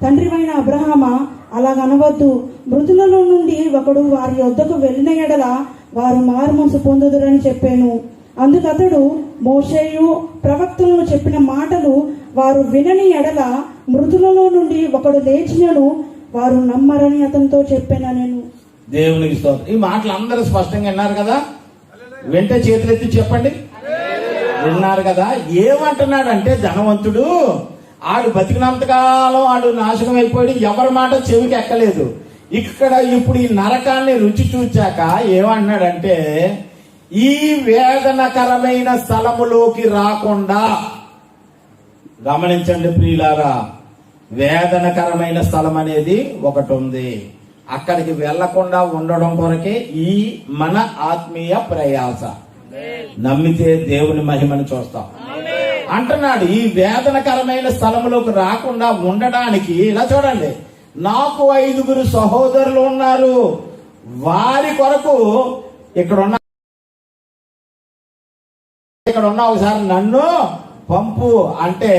తండ్రివైన అబ్రహామా, అలాగనవద్దు. మృతులలో నుండి ఒకడు వారి యొద్దకు వెళ్ళిన ఎడల వారు మారుమనసు పొందుదురని చెప్పాను. అందుకతడు, మోషేయు ప్రవక్తలను చెప్పిన మాటలు వారు వినని ఎడల మృతులలో నుండి ఒకడు లేచినను వారు నమ్మరని అతనితో చెప్పాను నేను. దేవునికి స్తోత్రం. ఈ మాటలు అందరూ స్పష్టంగా విన్నారు కదా? వెంట చేతులెత్తి చెప్పండి. విన్నారు కదా? ఏమంటున్నాడంటే, ధనవంతుడు ఆడు బతికినంతకాలం ఆడు నాశనం అయిపోయి ఎవరి మాట చెవికి ఎక్కలేదు. ఇక్కడ ఇప్పుడు ఈ నరకాన్ని రుచి చూచాక ఏమన్నాడంటే, ఈ వేదనకరమైన స్థలములోకి రాకుండా, గమనించండి ప్రియులారా, వేదనకరమైన స్థలం అనేది ఒకటి ఉంది. అక్కడికి వెళ్లకుండా ఉండడం కొరకే ఈ మన ఆత్మీయ ప్రయాస. నమ్మితే దేవుని మహిమను చూస్తాం అంటున్నాడు. ఈ వేదనకరమైన స్థలంలోకి రాకుండా ఉండడానికి ఇలా చూడండి, నాకు 5 సహోదరులు ఉన్నారు, వారి కొరకు ఇక్కడ ఉన్న ఒకసారి నన్ను పంపు అంటే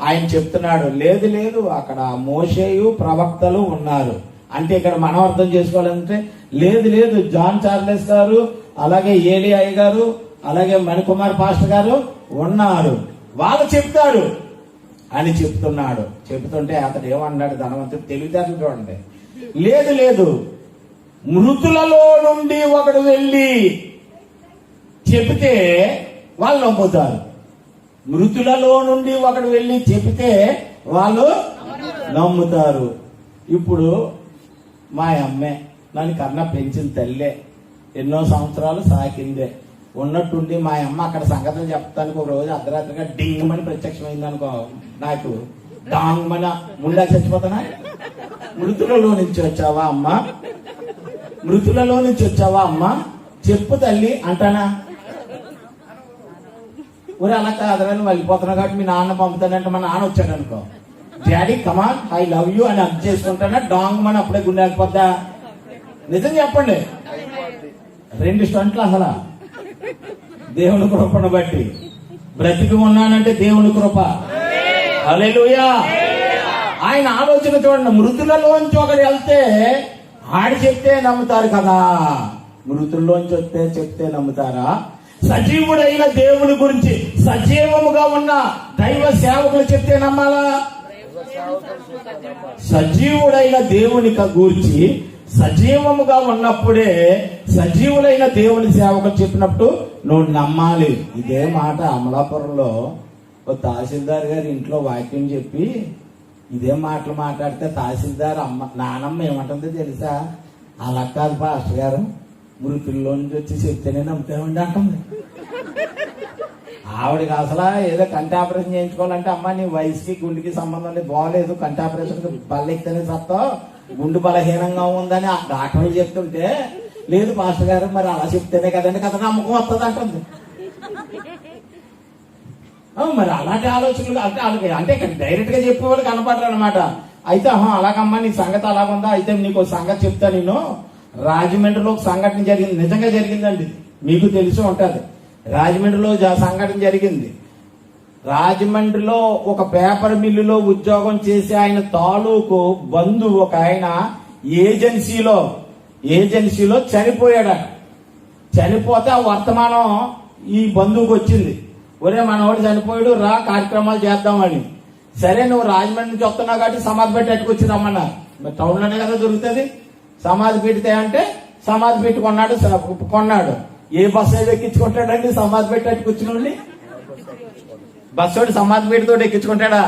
ఆయన చెప్తున్నాడు, లేదు లేదు అక్కడ మోషేయు ప్రవక్తలు ఉన్నారు అంటే ఇక్కడ మనం అర్థం చేసుకోవాలంటే, లేదు లేదు జాన్ చార్లెస్ గారు, అలాగే ఏలి అయ్య గారు, అలాగే మణికుమార్ పాస్టర్ గారు ఉన్నారు, వాళ్ళు చెప్తారు అని చెప్తున్నాడు. చెప్తుంటే అతడు ఏమన్నాడు, ధనవంతుడు తెలివితేటలు చూడండి, లేదు లేదు మృతులలో నుండి ఒకడు వెళ్ళి చెబితే వాళ్ళు నమ్ముతారు. మృతులలో నుండి ఒకడు వెళ్ళి చెబితే వాళ్ళు నమ్ముతారు. ఇప్పుడు మా అమ్మే నన్ను కన్నా పెంచిన తల్లే, ఎన్నో సంవత్సరాలు సాకిందే, ఉన్నట్టుండి మా అమ్మ అక్కడ సంగతులు చెప్తానికి ఒక రోజు అర్ధరాత్రిగా డింగమని ప్రత్యక్షమైంది అనుకో, నాకు డాంగమన ముండా చచ్చిపోతానా? మృతులలో నుంచి వచ్చావా అమ్మ, మృతులలో నుంచి వచ్చావా అమ్మ, చెప్పు తల్లి అంటానా? ఊరే అలా కాదని వెళ్ళిపోతున్నా కాబట్టి మీ నాన్న పంపుతానంటే మా నాన్న వచ్చాడు అనుకో, daddy come on I love you అని అర్థం చేసుకుంటానా? డాంగ్ మన అప్పుడే గుండె వెళ్ళిపోద్దా? నిజం చెప్పండి. 2 స్టంట్లు అసలు దేవుని కృపను బట్టి బ్రతికి ఉన్నానంటే దేవుని కృప. హల్లెలూయా. ఆయన ఆలోచన చూడండి, మృతులలోంచి ఒకడు వెళ్తే ఆడి చెప్తే నమ్ముతారు కదా, మృతుల్లోంచి వస్తే చెప్తే నమ్ముతారా? సజీవుడైన దేవుని గురించి, సజీవముగా ఉన్న దైవ సేవకులు చెప్తే నమ్మాలా? సజీవుడైన దేవుని గూర్చి సజీవముగా ఉన్నప్పుడే సజీవులైన దేవుని సేవకులు చెప్పినప్పుడు నువ్వు నమ్మాలి. ఇదే మాట అమలాపురంలో ఒక తహసీల్దార్ గారి ఇంట్లో వాక్యం చెప్పి ఇదే మాటలు మాట్లాడితే తహసీల్దార్ నానమ్మ ఏమంటుందో తెలుసా? అలా కాదు పాస్టర్ గారు, మృతుల్లో నుంచి వచ్చి చెప్తేనే నమ్ముతామండి అంటుంది. ఆవిడకి అసలు ఏదో కంటి ఆపరేషన్ చేయించుకోవాలంటే, అమ్మ నీ వయసుకి గుండెకి సంబంధం లేదు, బాగలేదు, కంటి ఆపరేషన్ బల్లెక్కితేనే సత్తావు, గుండు బలహీనంగా ఉందని ఆ డాక్టర్లు చెప్తుంటే, లేదు పాస్టర్ గారు మరి అలా చెప్తేనే కదండి కదా నమ్మకం వస్తుంది అంటుంది. మరి అలాంటి ఆలోచనలు అంటే డైరెక్ట్ గా చెప్పేవాళ్ళు కనపడరు అనమాట. అయితే అలాగమ్మా నీ సంగతి అలాగుందా, అయితే నీకు సంగతి చెప్తా. నేను రాజమండ్రిలో ఒక సంఘటన జరిగింది, నిజంగా జరిగిందండి, మీకు తెలిసి ఉంటది. రాజమండ్రిలో సంఘటన జరిగింది. రాజమండ్రిలో ఒక పేపర్ మిల్లులో ఉద్యోగం చేసి ఆయన తాలూకు బంధువు ఒక ఆయన ఏజెన్సీలో చనిపోయాడట. చనిపోతే ఆ వర్తమానం ఈ బంధువుకు వచ్చింది, ఒరే మనవాడు చనిపోయాడు రా కార్యక్రమాలు చేద్దామని. సరే నువ్వు రాజమండ్రి నుంచి వస్తున్నావు కాబట్టి సమాధి పెట్టి అట్టుకొచ్చి రమ్మన్నారు. మరి టౌన్ లోనే కదా దొరుకుతుంది. సమాధి పెడితే అంటే సమాధి పెట్టి కొన్నాడు. ఏ బస్సు అయితే ఎక్కించుకుంటాడండి సమాధి పెట్టి అట్టుకొచ్చినోడిని? బస్సు సమాధి పెడితో ఎక్కించుకుంటాడా?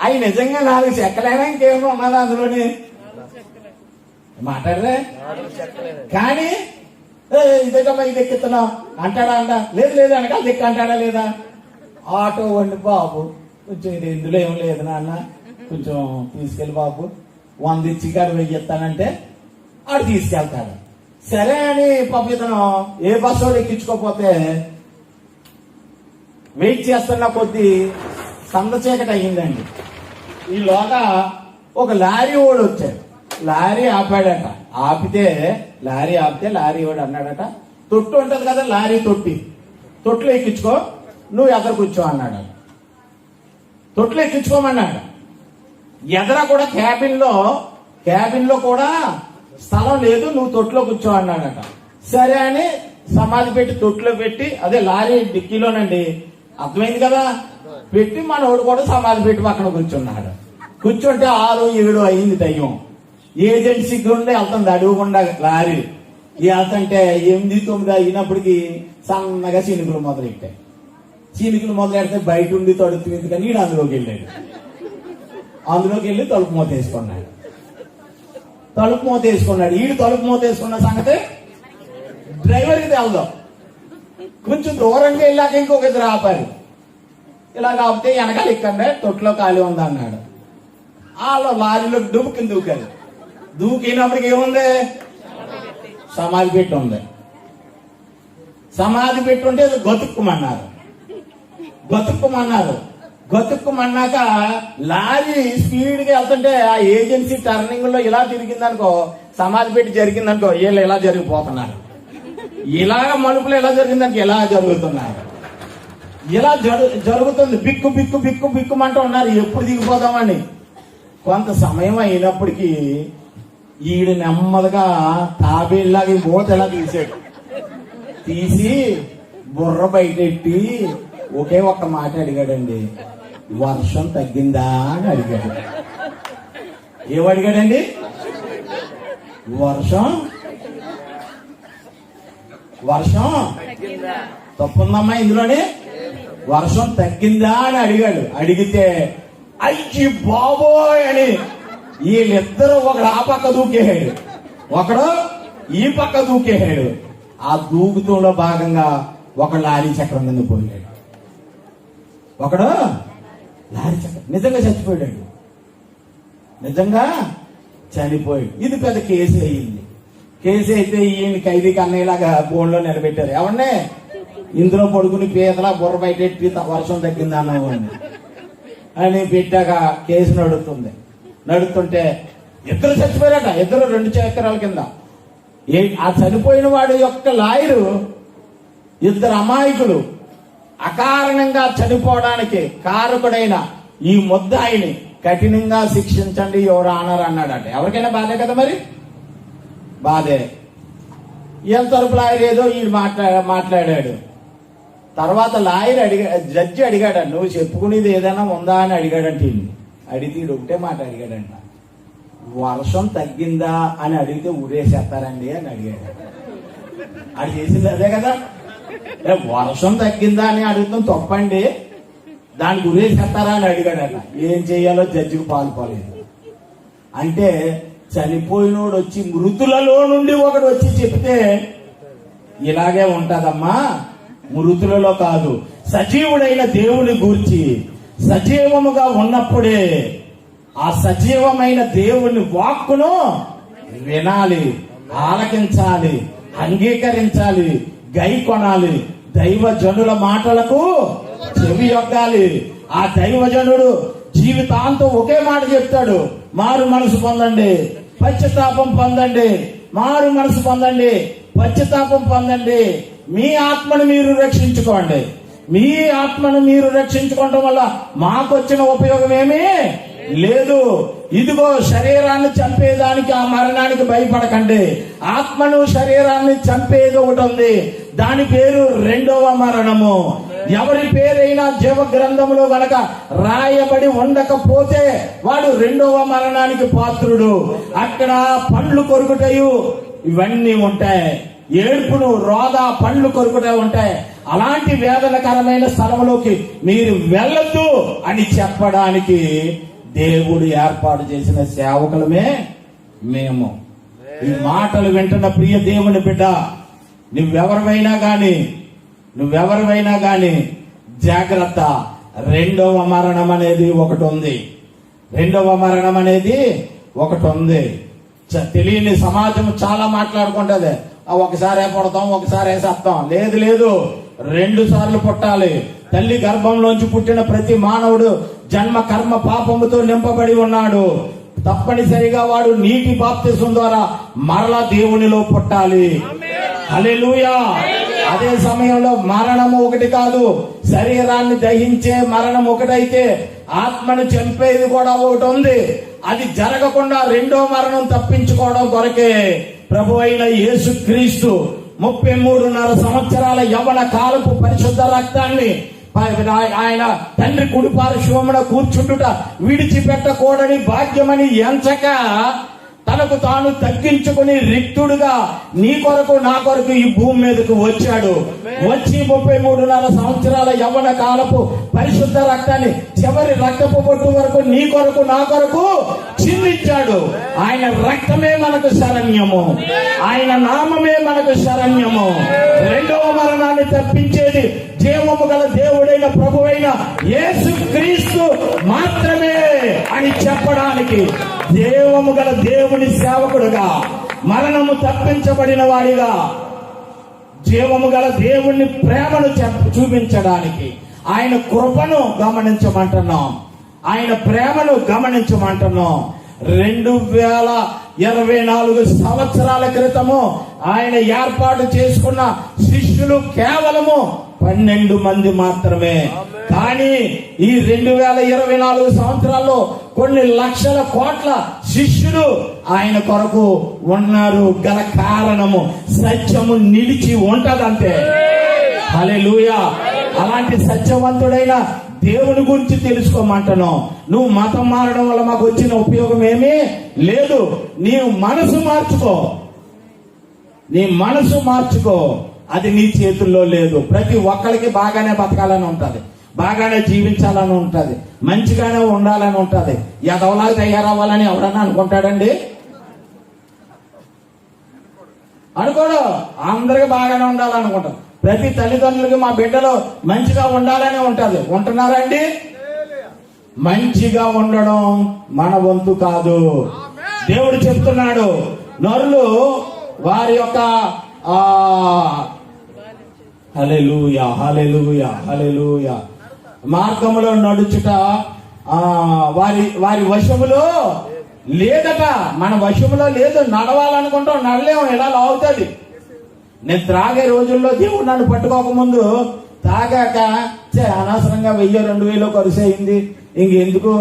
అవి నిజంగా 4 చెక్కలైనా ఇంకేమో ఉన్నదా అందులోని? మాట్లాడరే కానీ ఇదేకమ్మా ఇది ఎక్కిస్తున్నావు అంటాడా? లేదు లేదు అనక అది ఎక్క అంటాడా లేదా? ఆటో వండి బాబు కొంచెం ఇది ఇందులో ఏం లేదు నాన్న, కొంచెం తీసుకెళ్ళి బాబు 100 ఇచ్చి కాదు 1000 ఇస్తానంటే ఆడు తీసుకెళ్తాడు. సరే అని పంపితను ఏ బస్సు ఎక్కించుకోకపోతే వెయిట్ చేస్తున్న కొద్దీ సంద చీకటి అయ్యిందండి. ఈలోగా ఒక లారీ వాడు వచ్చాడు. లారీ ఆపాడట. లారీ ఆపితే లారీ వాడు అన్నాడట, తొట్టు ఉంటది కదా లారీ తొట్టులో ఎక్కించుకో, నువ్వు ఎదురు కూర్చో అన్నాడు. తొట్టులో ఎక్కించుకోమన్నాడు. ఎదర కూడా క్యాబిన్ లో కూడా స్థలం లేదు, నువ్వు తొట్టులో కూర్చో అన్నాడట. సరే అని సమాధి పెట్టి తొట్టులో పెట్టి, అదే లారీ డిక్కీలోనండి, అర్థమైంది కదా, పెట్టి మనోడు కూడా సమాధి పెట్టి పక్కన కూర్చున్నాడు. కూర్చుంటే 6, 7 అయింది టైం. ఏజెన్సీకి ఉండే వెళ్తుంది అడుగుకుండా లారీ. వెళ్తుంటే 8, 9 అయినప్పటికీ సన్నగా చినుకులు మొదలెట్టాయి. చినుకులు మొదలెడితే బయట ఉండి తడుతుంది కానీ ఈడు అందులోకి వెళ్ళాడు. అందులోకి వెళ్ళి తలుపు మూత వేసుకున్నాడు. ఈడు తలుపు మూత వేసుకున్న సంగతి డ్రైవర్కి తెలదాం. కొంచెం దూరంగా వెళ్ళాక ఇంకొక ఇద్దరు ఆపారు. ఇలా కాకపోతే వెనకాల ఇక్కడ తొట్టులో ఖాళీ ఉంది అన్నాడు. వాళ్ళు లారీలో దుమ్ముకింది దూకారు. దూకినప్పటికి ఏముంది? సమాధి పెట్టి ఉంది. సమాధి పెట్టి ఉంటే గతుక్కుమన్నాక లారీ స్పీడ్ గా వెళ్తుంటే ఆ ఏజెన్సీ టర్నింగ్ లో ఇలా తిరిగిందనుకో, సమాధి పెట్టి జరిగిందనుకో, వీళ్ళు ఇలా జరిగిపోతున్నారు. ఇలాగ మలుపులు ఎలా జరిగిందనుకో ఇలా జరుగుతున్నారు. ఇలా జరుగుతుంది. బిక్కుమంటూ ఉన్నారు ఎప్పుడు దిగిపోదామని. కొంత సమయం అయినప్పటికీ ఈడు నెమ్మదిగా తాబేళ్ళలాగా మూత ఎలా తీసి బుర్ర బయటెట్టి ఒకే ఒక్క మాట అడిగాడండి, వర్షం తగ్గిందా అని అడిగాడు. ఏమడిగాడండి? వర్షం తప్పుందమ్మా ఇందులోనే, వర్షం తగ్గిందా అని అడిగాడు. అడిగితే అయ్యి బాబోయ్ అని వీళ్ళిద్దరూ ఒకడు ఆ పక్క దూకేశాడు, ఒకడు ఈ పక్క దూకేశాడు. ఆ దూకుతంలో భాగంగా ఒక లారీ చక్రం కింద పోయాడు. ఒకడు లారీ చక్రం నిజంగా చచ్చిపోయాడు. ఇది పెద్ద కేసు అయ్యింది. కేసు అయితే ఈయన ఖైదీ కన్నయ్యలాగా బోన్లో నిలబెట్టారు. ఎవరినే? ఇందులో పడుకుని పీతలా బుర్ర బయటెట్టి వర్షం తగ్గింది అన్నావు అని పెట్టాక కేసు నడుస్తుంటే ఇద్దరు చచ్చిపోయారట. ఇద్దరు 2 చక్రాల కింద. ఆ చనిపోయిన వాడి యొక్క లాయరు ఇద్దరు అమాయకులు అకారణంగా చనిపోవడానికి కారకుడైన ఈ ముద్దాయిని కఠినంగా శిక్షించండి యువర్ ఆనర్ అన్నాడట. ఎవరికైనా బాధే కదా, మరి బాధే. ఎంత తరపు లాయర్ ఏదో ఈడు మాట్లాడాడు. తర్వాత లాయర్ జడ్జి అడిగాడు, నువ్వు చెప్పుకునేది ఏదైనా ఉందా అని అడిగాడంట. అడిగితే ఈడు ఒకటే మాట అడిగాడంట, వర్షం తగ్గిందా అని అడిగితే ఊరేసేస్తారండి అని అడిగాడు. అది చేసింది అదే కదా, వర్షం తగ్గిందా అని అడుగుతాం తప్పండి, దానికి ఊరేసేస్తారా అని అడిగాడట. ఏం చెయ్యాలో జడ్జికి పాల్పోలేదు. అంటే చనిపోయినోడు వచ్చి మృతులలో నుండి ఒకడు వచ్చి చెప్తే ఇలాగే ఉంటదమ్మా, మృతులలో కాదు, సజీవుడైన దేవుని గూర్చి సజీవముగా ఉన్నప్పుడే ఆ సజీవమైన దేవుని వాక్కును వినాలి, ఆలకించాలి, అంగీకరించాలి, గైకొనాలి. దైవజనుల మాటలకు చెవి యొగ్గాలి. ఆ దైవజనుడు జీవితాంతం ఒకే మాట చెప్తాడు, మారు మనసు పొందండి, పశ్చాత్తాపం పొందండి, మారు మనసు పొందండి, పశ్చాత్తాపం పొందండి, మీ ఆత్మను మీరు రక్షించుకోండి. మీ ఆత్మను మీరు రక్షించుకోవడం వల్ల మాకొచ్చిన ఉపయోగం ఏమీ లేదు. ఇదిగో శరీరాన్ని చంపేదానికి, ఆ మరణానికి భయపడకండి. ఆత్మను శరీరాన్ని చంపేది ఒకటి ఉంది, దాని పేరు రెండవ మరణము. ఎవరి పేరైనా జీవ గ్రంథంలో గనక రాయబడి ఉండకపోతే వాడు రెండవ మరణానికి పాత్రుడు. అక్కడ పండ్లు కొరుకుటయు ఇవన్నీ ఉంటాయి, ఏడుపును, రోద, పండ్లు కొరుకుట ఉంటాయి. అలాంటి వేదనకరమైన స్థలంలోకి మీరు వెళ్ళొద్దు అని చెప్పడానికి దేవుడు ఏర్పాటు చేసిన సేవకులమే మేము. ఈ మాటలు వింటున్న ప్రియ దేవుని బిడ్డ, నువ్వెవరివైనా గాని జాగ్రత్త. రెండవ మరణం అనేది ఒకటి ఉంది. తెలియని సమాజం చాలా మాట్లాడుకుంటది, ఒకసారి పుడతాం, ఒకసారి సత్తాం. లేదు, 2 సార్లు పుట్టాలి. తల్లి గర్భంలోంచి పుట్టిన ప్రతి మానవుడు జన్మ కర్మ పాపముతో నింపబడి ఉన్నాడు. తప్పనిసరిగా వాడు నీటి బాప్తిసం ద్వారా మరలా దేవునిలో పుట్టాలి. హల్లెలూయా. అదే సమయంలో మరణము ఒకటి కాదు, శరీరాన్ని దహించే మరణం ఒకటైతే ఆత్మను చంపేది కూడా ఒకటి ఉంది. అది జరగకుండా రెండో మరణం తప్పించుకోవడం కొరకే ప్రభు అయిన యేసుక్రీస్తు 33.5 సంవత్సరాల యవ్వన కాలపు పరిశుద్ధ రక్తాన్ని ఆయన తండ్రి కుడి పార్శ్వమున కూర్చుండుట విడిచిపెట్టకూడని భాగ్యమని ఎంచక తనకు తాను తగ్గించుకుని రిక్తుడుగా నీ కొరకు నా కొరకు ఈ భూమి మీదకు వచ్చాడు. వచ్చి 33.5 సంవత్సరాల యవ్వన కాలపు పరిశుద్ధ రక్తాన్ని చివరి రక్తపు బొట్టు వరకు నీ కొరకు నా కొరకు చిందించాడు. ఆయన రక్తమే మనకు శరణ్యము, ఆయన నామమే మనకు శరణ్యము. రెండవ మరణాన్ని తప్పించేది జీవము గల దేవుడైన ప్రభువైన యేసుక్రీస్తు మాత్రమే అని చెప్పడానికి జీవము గల దేవుని సేవకుడుగా, మరణము తప్పించబడిన వాడిగా, జీవము గల దేవుని ప్రేమను చూపించడానికి ఆయన కృపను గమనించమంటున్నాం, ఆయన ప్రేమను గమనించమంటున్నాం. 2024 సంవత్సరాల క్రితము ఆయన ఏర్పాటు చేసుకున్న శిష్యులు కేవలము 12 మంది మాత్రమే. కానీ ఈ 2024 సంవత్సరాల్లో కొన్ని లక్షల కోట్ల శిష్యులు ఆయన కొరకు ఉన్నారు. గల కారణము సత్యము నిలిచి ఉంటదంతే. హల్లెలూయా. అలాంటి సత్యవంతుడైన దేవుని గురించి తెలుసుకోమంటున్నావు. నువ్వు మతం మారడం వల్ల మాకు వచ్చిన ఉపయోగం ఏమీ లేదు. నీవు మనసు మార్చుకో, నీ మనసు మార్చుకో. అది నీ చేతుల్లో లేదు. ప్రతి ఒక్కరికి బాగానే బతకాలని ఉంటది, బాగానే జీవించాలని ఉంటది, మంచిగానే ఉండాలని ఉంటది. ఎదవలాగా తయారవ్వాలని ఎవడన్నా అనుకుంటాడండి? అనుకోడు. అందరికి బాగానే ఉండాలనుకుంటారు. ప్రతి తల్లిదండ్రులకి మా బిడ్డలు మంచిగా ఉండాలని ఉంటది. ఉంటున్నారండి? మంచిగా ఉండడం మన వంతు కాదు. దేవుడు చెప్తున్నాడు, నరులు వారి యొక్క హల్లెలూయా హల్లెలూయా హల్లెలూయా మార్గములో నడుచుట వారి వశములో లేదట. మన వశములో లేదు. నడవాలనుకుంటాం, నడలేము. ఎలా లాగుతుంది? నేను త్రాగే రోజుల్లో దేవుడు నన్ను పట్టుకోకముందు తాగాక అనవసరంగా 1000-2000 ఖర్చు అయింది, ఇంకెందుకు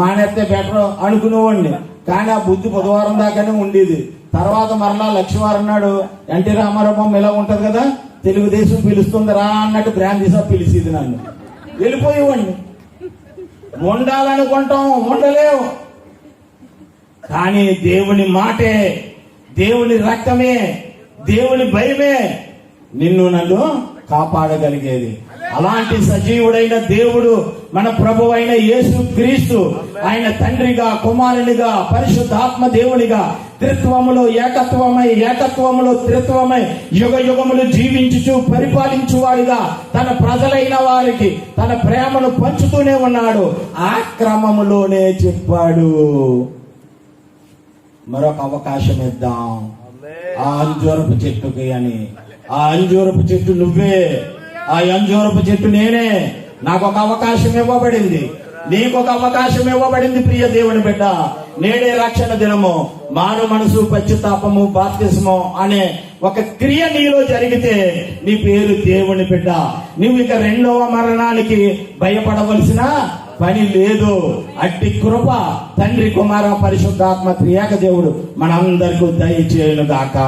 మానేస్తే బెటర్ అనుకునేవాడిని. కానీ ఆ బుద్ధి బుధవారం దాకానే ఉండేది. తర్వాత మరలా లక్ష్మీవారం నాడు ఎన్టీ రామారావు ఇలా ఉంటది కదా, తెలుగుదేశం పిలుస్తుందిరా అన్నట్టు బ్రాండ్ తీసా పిలిచేది. నన్ను వెళ్ళిపోయేవాడిని. ఉండాలనుకుంటాం, ఉండలేవు. కానీ దేవుని మాటే, దేవుని రక్తమే, దేవుని భయమే నిన్ను నన్ను కాపాడగలిగేది. అలాంటి సజీవుడైన దేవుడు మన ప్రభువైన యేసుక్రీస్తు, ఆయన తండ్రిగా, కుమారునిగా, పరిశుద్ధాత్మ దేవునిగా, త్రిత్వములో ఏకత్వములో త్రిత్వమై యుగ యుగములు జీవించుచు పరిపాలించువాడిగా తన ప్రజలైన వారికి తన ప్రేమను పంచుతూనే ఉన్నాడు. ఆ క్రమములోనే చెప్పాడు, మరొక అవకాశం ఇద్దాం ఆ అంజూరపు చెట్టుకి అని. ఆ అంజూరపు చెట్టు నువ్వే, ఆ అంజూరపు చెట్టు నేనే. నాకు ఒక అవకాశం ఇవ్వబడింది, నీకొక అవకాశం ఇవ్వబడింది. ప్రియ దేవుని బిడ్డ, నేడే రక్షణ దినము. మారు మనసు, పశ్చాత్తాపము, బాప్తిస్మం అనే ఒక క్రియ నీలో జరిగితే నీ పేరు దేవుని బిడ్డ. నువ్వు ఇక రెండవ మరణానికి భయపడవలసిన పని లేదు. అట్టి కృప తండ్రి, కుమార, పరిశుద్ధాత్మ త్రియేక దేవుడు మనందరికీ దయచేయును గాక.